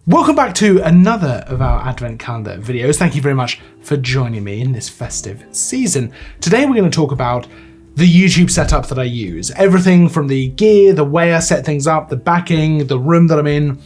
Welcome back to another of our Advent Calendar videos. Thank you very much for joining me in this festive season. Today we're going to talk about the YouTube setup that I use. Everything from the gear, the way I set things up, the backing, the room that I'm in,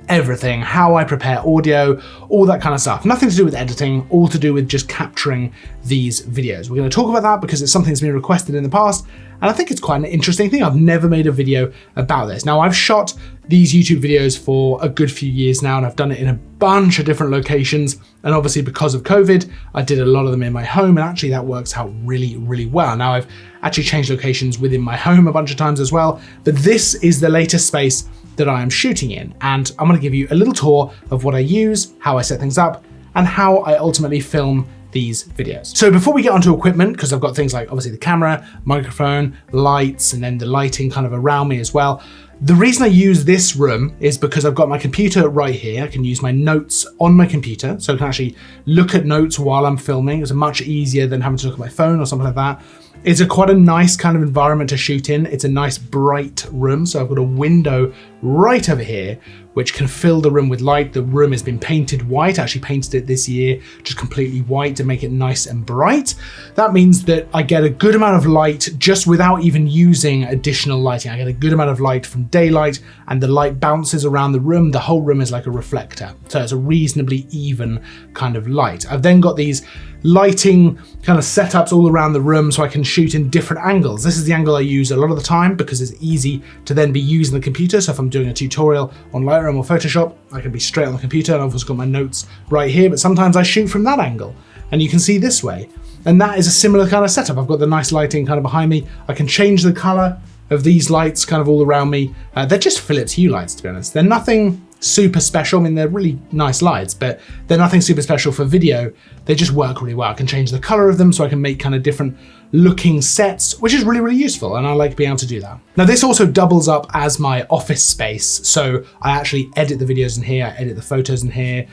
everything, how I prepare audio, all that kind of stuff. Nothing to do with editing, all to do with just capturing these videos. We're going to talk about that because it's something that's been requested in the past, and I think it's quite an interesting thing. I've never made a video about this. Now, I've shot these YouTube videos for a good few years now, and I've done it in a bunch of different locations. And obviously because of COVID, I did a lot of them in my home, and actually that works out really, really well. Now, I've actually changed locations within my home a bunch of times as well, but this is the latest space that I am shooting in. And I'm gonna give you a little tour of what I use, how I set things up, and how I ultimately film these videos. So before we get onto equipment, because I've got things like obviously the camera, microphone, lights, and then the lighting kind of around me as well. The reason I use this room is because I've got my computer right here. I can use my notes on my computer, so I can actually look at notes while I'm filming. It's much easier than having to look at my phone or something like that. It's quite a nice kind of environment to shoot in. It's a nice bright room. So I've got a window right over here, which can fill the room with light. The room has been painted white. I actually painted it this year, just completely white to make it nice and bright. That means that I get a good amount of light just without even using additional lighting. I get a good amount of light from daylight, and the light bounces around the room. The whole room is like a reflector. So it's a reasonably even kind of light. I've then got these lighting kind of setups all around the room so I can shoot in different angles. This is the angle I use a lot of the time because it's easy to then be using the computer. So if I'm doing a tutorial on Lightroom or Photoshop, I can be straight on the computer, and I've also got my notes right here, but sometimes I shoot from that angle and you can see this way. And that is a similar kind of setup. I've got the nice lighting kind of behind me. I can change the color of these lights kind of all around me. They're just Philips Hue lights, to be honest. They're nothing super special. I mean, they're really nice lights, but they're nothing super special for video. They just work really well. I can change the color of them so I can make kind of different looking sets, which is really, really useful. And I like being able to do that. Now, this also doubles up as my office space. So I actually edit the videos in here, I edit the photos in here.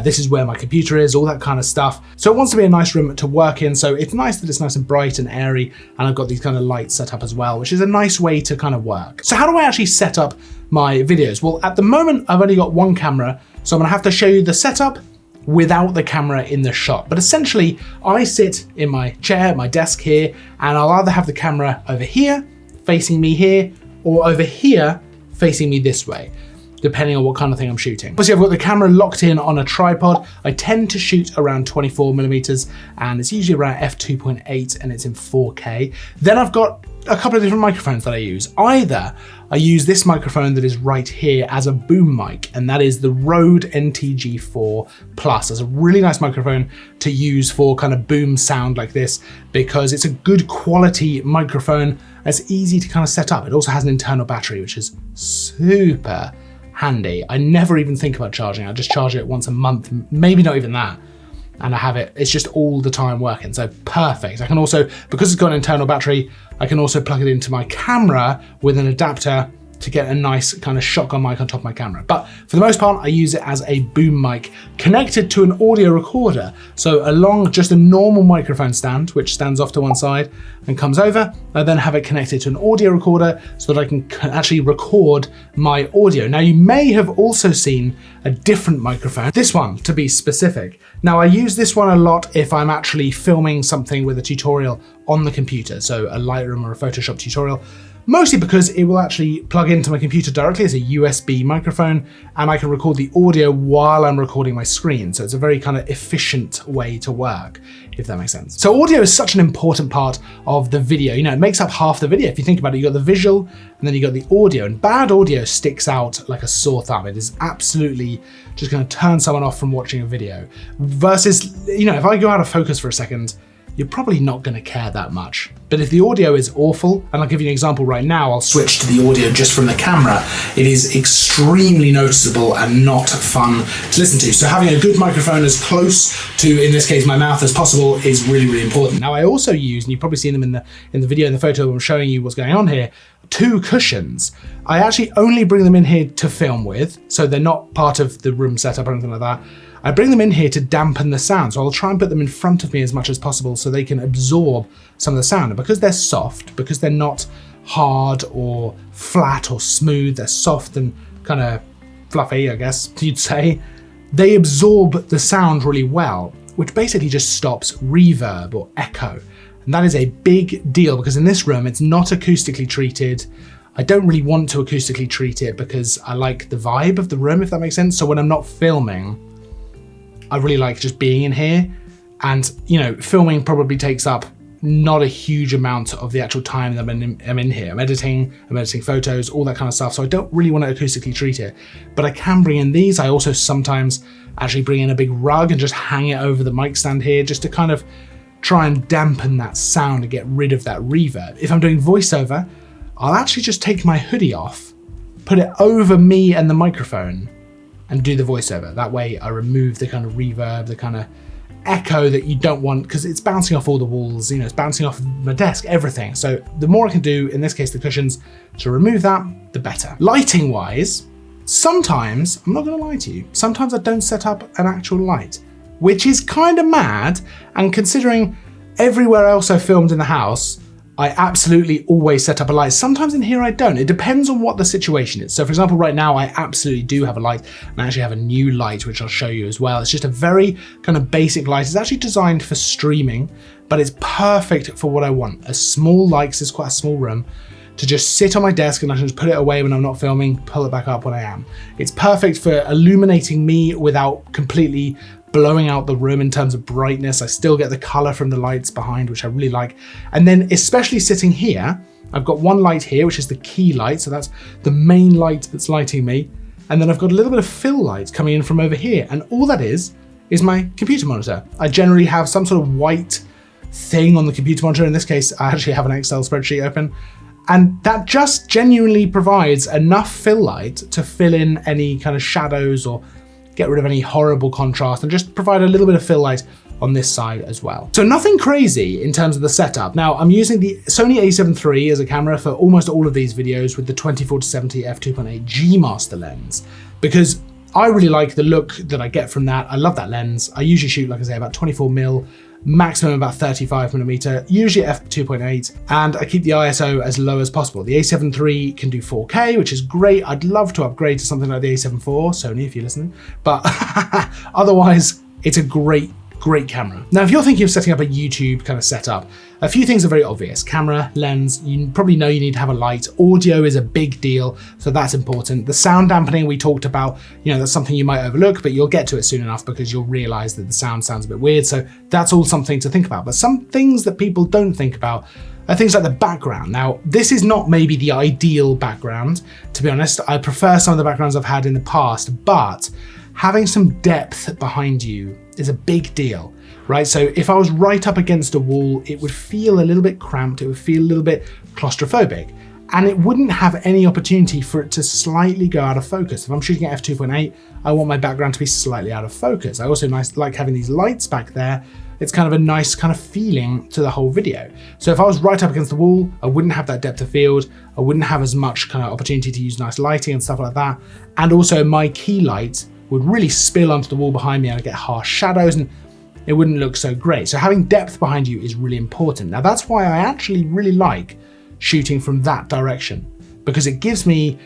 This is where my computer is, all that kind of stuff. So it wants to be a nice room to work in. So it's nice that it's nice and bright and airy. And I've got these kind of lights set up as well, which is a nice way to kind of work. So how do I actually set up my videos? Well, at the moment, I've only got one camera. So I'm gonna have to show you the setup without the camera in the shot. But essentially, I sit in my chair, my desk here, and I'll either have the camera over here, facing me here, or over here, facing me this way, depending on what kind of thing I'm shooting. Obviously, I've got the camera locked in on a tripod. I tend to shoot around 24mm, and it's usually around f2.8, and it's in 4K. Then I've got a couple of different microphones that I use. Either I use this microphone that is right here as a boom mic, and that is the Rode NTG4 Plus. It's a really nice microphone to use for kind of boom sound like this because it's a good quality microphone. It's easy to kind of set up. It also has an internal battery, which is super handy. I never even think about charging. I just charge it once a month, maybe not even that. And I have it, it's just all the time working. So perfect. I can also, because it's got an internal battery, I can also plug it into my camera with an adapter to get a nice kind of shotgun mic on top of my camera. But for the most part, I use it as a boom mic connected to an audio recorder. So along just a normal microphone stand, which stands off to one side and comes over, I then have it connected to an audio recorder so that I can actually record my audio. Now, you may have also seen a different microphone, this one to be specific. Now, I use this one a lot if I'm actually filming something with a tutorial on the computer, so a Lightroom or a Photoshop tutorial. Mostly because it will actually plug into my computer directly as a USB microphone, and I can record the audio while I'm recording my screen. So it's a very kind of efficient way to work, if that makes sense. So audio is such an important part of the video. You know, it makes up half the video. If you think about it, you got the visual and then you got the audio, and bad audio sticks out like a sore thumb. It is absolutely just gonna turn someone off from watching a video. Versus, you know, if I go out of focus for a second, you're probably not going to care that much. But if the audio is awful, and I'll give you an example right now, I'll switch to the audio just from the camera, it is extremely noticeable and not fun to listen to. So having a good microphone as close to, in this case, my mouth as possible is really, really important. Now, I also use, and you've probably seen them in the video, in the photo I'm showing you what's going on here, 2 cushions. I actually only bring them in here to film with, so they're not part of the room setup or anything like that. I bring them in here to dampen the sound. So I'll try and put them in front of me as much as possible so they can absorb some of the sound. And because they're soft, because they're not hard or flat or smooth, they're soft and kind of fluffy, I guess you'd say, they absorb the sound really well, which basically just stops reverb or echo. And that is a big deal because in this room, it's not acoustically treated. I don't really want to acoustically treat it because I like the vibe of the room, if that makes sense. So when I'm not filming, I really like just being in here. And, you know, filming probably takes up not a huge amount of the actual time that I'm in here. I'm editing photos, all that kind of stuff. So I don't really want to acoustically treat it, but I can bring in these. I also sometimes actually bring in a big rug and just hang it over the mic stand here just to kind of try and dampen that sound and get rid of that reverb. If I'm doing voiceover, I'll actually just take my hoodie off, put it over me and the microphone and do the voiceover. That way I remove the kind of reverb, the kind of echo that you don't want, because it's bouncing off all the walls, you know, it's bouncing off my desk, everything. So the more I can do, in this case the cushions, to remove that, the better. Lighting wise, sometimes, I'm not gonna lie to you, sometimes I don't set up an actual light, which is kind of mad, and considering everywhere else I filmed in the house, I absolutely always set up a light. Sometimes in here I don't. It depends on what the situation is. So for example, right now I absolutely do have a light, and I actually have a new light, which I'll show you as well. It's just a very kind of basic light. It's actually designed for streaming, but it's perfect for what I want. A small light, because it's quite a small room, to just sit on my desk and I can just put it away when I'm not filming, pull it back up when I am. It's perfect for illuminating me without completely blowing out the room in terms of brightness. I still get the color from the lights behind, which I really like. And then especially sitting here, I've got one light here, which is the key light. So that's the main light that's lighting me. And then I've got a little bit of fill light coming in from over here. And all that is my computer monitor. I generally have some sort of white thing on the computer monitor. In this case, I actually have an Excel spreadsheet open. And that just genuinely provides enough fill light to fill in any kind of shadows or get rid of any horrible contrast and just provide a little bit of fill light on this side as well. So nothing crazy in terms of the setup. Now I'm using the Sony a7 III as a camera for almost all of these videos with the 24-70 f2.8 G Master lens, because I really like the look that I get from that. I love that lens. I usually shoot, like I say, about 24mm, maximum about 35mm, usually f2.8, and I keep the ISO as low as possible. The a7 III can do 4K, which is great. I'd love to upgrade to something like the a7 IV, Sony, if you're listening, but otherwise, it's a great camera. Now, if you're thinking of setting up a YouTube kind of setup, a few things are very obvious. Camera, lens, you probably know you need to have a light. Audio is a big deal, so that's important. The sound dampening we talked about, you know, that's something you might overlook, but you'll get to it soon enough because you'll realize that the sound sounds a bit weird, so that's all something to think about. But some things that people don't think about are things like the background. Now, this is not maybe the ideal background, to be honest. I prefer some of the backgrounds I've had in the past, but having some depth behind you is a big deal, right? So if I was right up against a wall, it would feel a little bit cramped, it would feel a little bit claustrophobic, and it wouldn't have any opportunity for it to slightly go out of focus. If I'm shooting at f2.8, I want my background to be slightly out of focus. I also like having these lights back there. It's kind of a nice kind of feeling to the whole video. So if I was right up against the wall, I wouldn't have that depth of field. I wouldn't have as much kind of opportunity to use nice lighting and stuff like that. And also my key light would really spill onto the wall behind me and I'd get harsh shadows and it wouldn't look so great. So having depth behind you is really important. Now that's why I actually really like shooting from that direction, because it gives me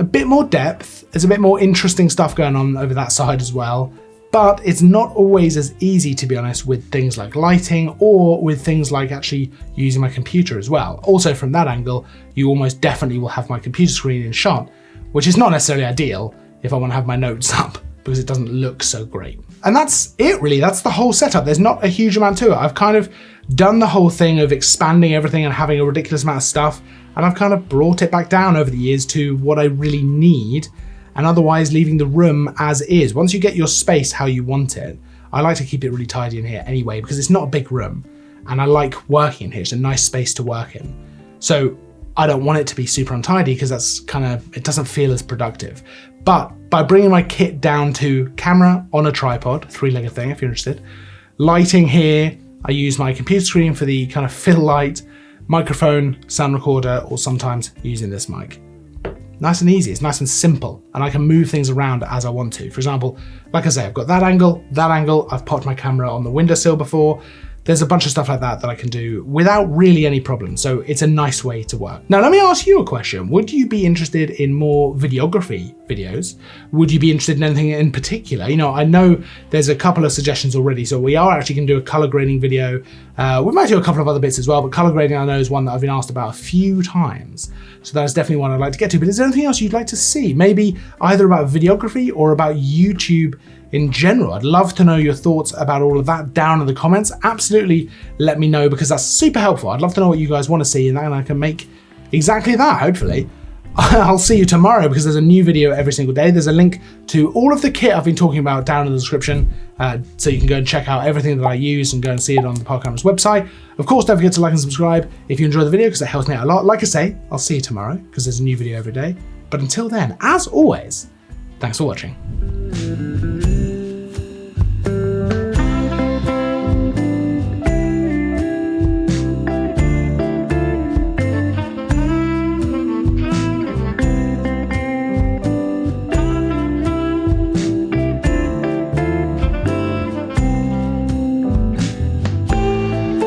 a bit more depth. There's a bit more interesting stuff going on over that side as well, but it's not always as easy, to be honest, with things like lighting or with things like actually using my computer as well. Also from that angle, you almost definitely will have my computer screen in shot, which is not necessarily ideal if I want to have my notes up, because it doesn't look so great. And that's it really, that's the whole setup. There's not a huge amount to it. I've kind of done the whole thing of expanding everything and having a ridiculous amount of stuff, and I've kind of brought it back down over the years to what I really need, and otherwise leaving the room as is. Once you get your space how you want it, I like to keep it really tidy in here anyway, because it's not a big room, and I like working in here. It's a nice space to work in. So I don't want it to be super untidy because that's kind of, it doesn't feel as productive. But by bringing my kit down to camera on a tripod, three-legged thing if you're interested, lighting here, I use my computer screen for the kind of fill light, microphone, sound recorder, or sometimes using this mic. Nice and easy, it's nice and simple, and I can move things around as I want to. For example, like I say, I've got that angle, I've popped my camera on the windowsill before. there's a bunch of stuff like that I can do without really any problem. So it's a nice way to work. Now, let me ask you a question. Would you be interested in more videography videos? Would you be interested in anything in particular? You know, I know there's a couple of suggestions already. So we are actually going to do a color grading video. We might do a couple of other bits as well, but color grading I know is one that I've been asked about a few times. So that is definitely one I'd like to get to. But is there anything else you'd like to see? Maybe either about videography or about YouTube in general? I'd love to know your thoughts about all of that down in the comments. Absolutely let me know, because that's super helpful. I'd love to know what you guys want to see, and then I can make exactly that, hopefully. I'll see you tomorrow, because there's a new video every single day. There's a link to all of the kit I've been talking about down in the description, so you can go and check out everything that I use and go and see it on the Park website. Of course, don't forget to like and subscribe if you enjoy the video, because it helps me out a lot. Like I say, I'll see you tomorrow, because there's a new video every day. But until then, as always, thanks for watching.